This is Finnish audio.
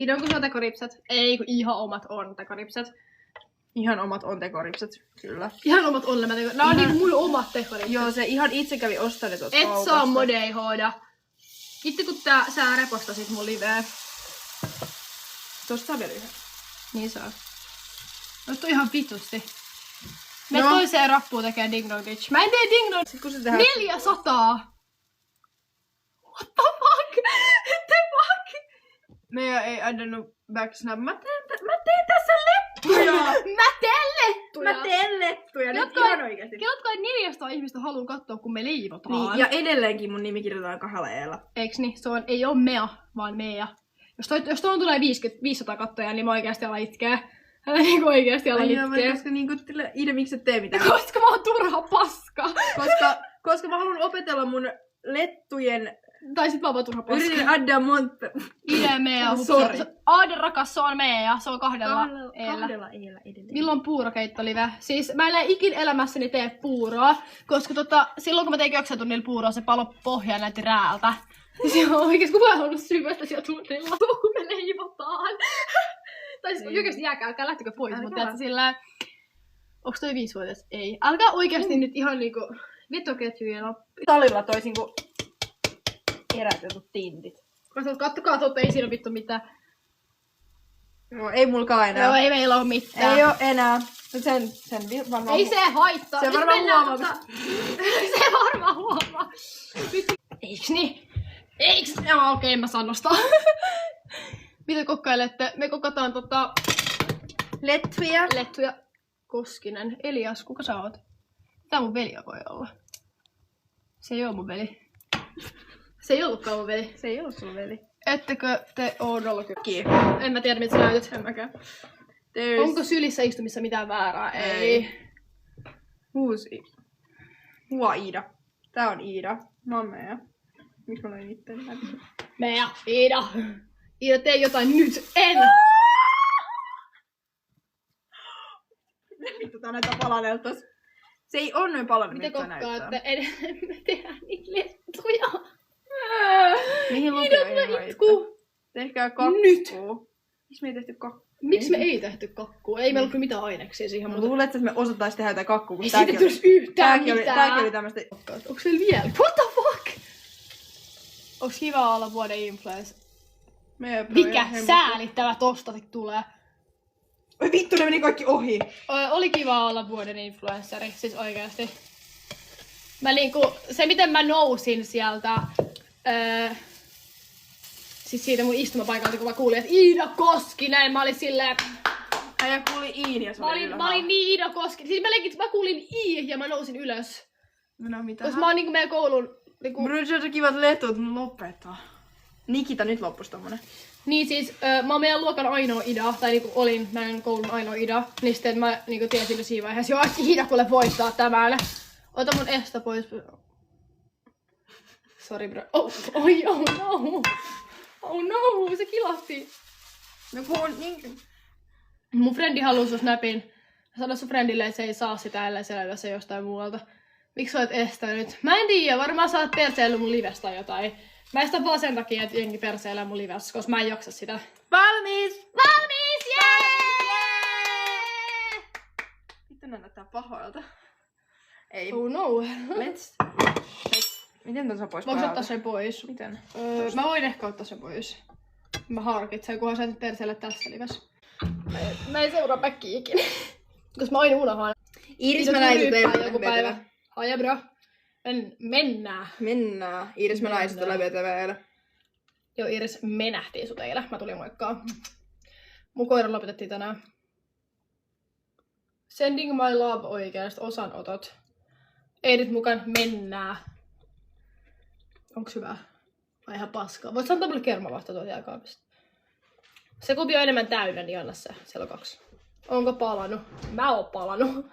Onko sulla tekoripset? Ei, kun ihan omat on tekoripset. Ihan omat on tekoripset, kyllä. Ihan omat on nämä tekoripset. Nää on niinku mun omat tekoripset. Joo, se ihan itse kävi ostamaan ne tuolta Et kaupasta. saa modeihoida. Kiitti kun sä repostasit mun liveä. Tosta saa vielä yhden. Niin saa. Noista on ihan vitusti. Me No. toiseen rappuun tekee Ding Dong Ditch. Mä en tee Ding Dong Sit kun se tehdään... 400! What the fuck? The fuck? Meidän ei addannut backsnap. Mä teen tässä lettuja! Mä teen lettuja! Mä teen lettuja, nyt Jotka- ihan oikeesti. Kelotko, että 400 ihmistä haluaa katsoa, kun me leivotaan? Niin, ja edelleenkin mun nimi kirjoitetaan 2 eellä. Eiks niin? Se on, ei oo mea, vaan meja. Jos tuohon tulee 500 kattoja, niin mä oikeesti alan itkeä. Hän niinku oikeesti alan itkeä. Koska niinku, Iida, miksi et tee mitään? Koska mä oon turha paska. koska mä haluan opetella mun lettujen... Tai sit mä oon turha paska. Yritin addaa monta... Ide meja. Sorry. Aade rakas, se on meja. Se on 2 eellä. 2 eellä edelleen. Milloin puurokeitto-live? Siis mä en ikin elämässäni tee puuroa, koska silloin kun mä tein köksätunnilla puuroa, se palo pohjaa näytti rääältä. Se on oikeesti, kun mä oon ollut syvästä siellä tunnilla, kun me leivotaan. Tai siis oikeesti jääkää, älkää lähtikö pois, mutta että sillä... Onks toi 5-vuotias? Ei. Älkää oikeesti nyt ihan niinku vetoketjujen oppi. Salilla toisin kuin erätetut tintit. Kattokaa totta, ei siinä vittu mitään. No ei mulkaan enää. Joo, ei meillä oo mitään. Ei oo enää. Sen varmaan... Ei se haittaa. Se Nyt varmaan mennään huomaa. Se varmaan huomaa. Eiks niin? Eiks? Joo, okei, mä saan nostaa. Mitä kokkailette? Me kokataan Lettuja. lettuja. Koskinen. Elias, kuka sä oot? Tää mun veli voi olla. Se ei oo mun veli. Se ei ollutkaan mun veli. Se ei ollut sun veli. Ettekö te oo 010? Kiitos. En mä tiedä, mitä sä näytät. En mäkään. Onko sylissä istumissa mitään väärää? Ei. Uusi. Mua Iida. Tää on Iida. Mä oon Meija. Miksi mä löin itteen läpi? Meja, Iida. Iida, tee jotain nyt. En. Vittu, tää näyttää palanelta. Se ei oo noin palanut, Mitä mitä näyttää. kokkaatte? Me tehdään niitä lettuja. Mihin Iida, lukee mä itku. Tehkää kakkuu. Nyt. Miksi me ei tehty kakkuu? Miksi me ei tehty kakkua? Ei meillä ole kyllä mitään aineksia siihen. Mä Mutta luulen, että me osatais tehdä jotain kakkuu, kun ei siitä tulisi yhtään mitään. tääkin oli tämmöstä... Onks siellä vielä? What the fuck? Onks kiva olla vuoden influencer? Mikä säälittävä tosta tulee? Oi vittu, ne meni kaikki ohi. Oli kiva olla vuoden influenssari, siis oikeasti. Mä niinku, se miten mä nousin sieltä, siis siitä mun istumapaikalta, kun mä kuulin, että Iida Koskinen, mä olin silleen... Äijä kuuli Iin ja se oli Mä olin niin Iida Koskinen, siis mä kuulin I ja mä nousin ylös. No mitä? Koska mä oon niinku meidän koulun... Niinku... Brydger kivat letut, lopeta. Nikita, nyt loppus tommonen. Niin siis, mä oon meidän luokan ainoa Ida, tai niinku olin meidän koulun ainoa Ida, niin sitten mä niinku tiesin jo siinä vaiheessa, joo, että Ida kuule voittaa tämän. Ota mun estä pois. Sorry bro. Oh no. Oh no, se kilahti. No kun niin... Mun frendi halusi sun snapin. Sano sun friendille, että se ei saa sitä, ellei se löydä se jostain muualta. Miksi sä oot estänyt? Mä en tiedä, varmaan sä oot perseillyt mun livestä tai jotain. Mä estän vaan sen takia, että jengi perseilee mun livessä, koska mä en jaksa sitä. Valmis! Valmis! Jee! Vittu nää näyttää pahoilta. Ei. Oh no. Let's. Miten tän saa pois Voinko päältä? ottaa sen pois? Miten? Mä voin ehkä ottaa sen pois. Mä harkitsen, kunhan sä nyt perseille tässä livessä. Mä en seuraa päkkiä ikinä. Koska mä aina unohan. Iiris mä näin sut eilen joku päivä. Haja bro. Mennään. Mennään. Iiris mä näin sut läpi eilen. Joo, Iiris, me nähtiin sut eilen. Mä tulin moikkaa. Mun koira lopetettiin tänään. Sending my love oikeasti, osanotot. Ei nyt mukaan mennään. Onks hyvä? Vai ihan paskaa? Voit antaa mulle kermavahto tuolta jääkaapista. Se kupi on enemmän täynnä, niin anna se. Siellä on 2. Onko palannut? Mä oon palannut.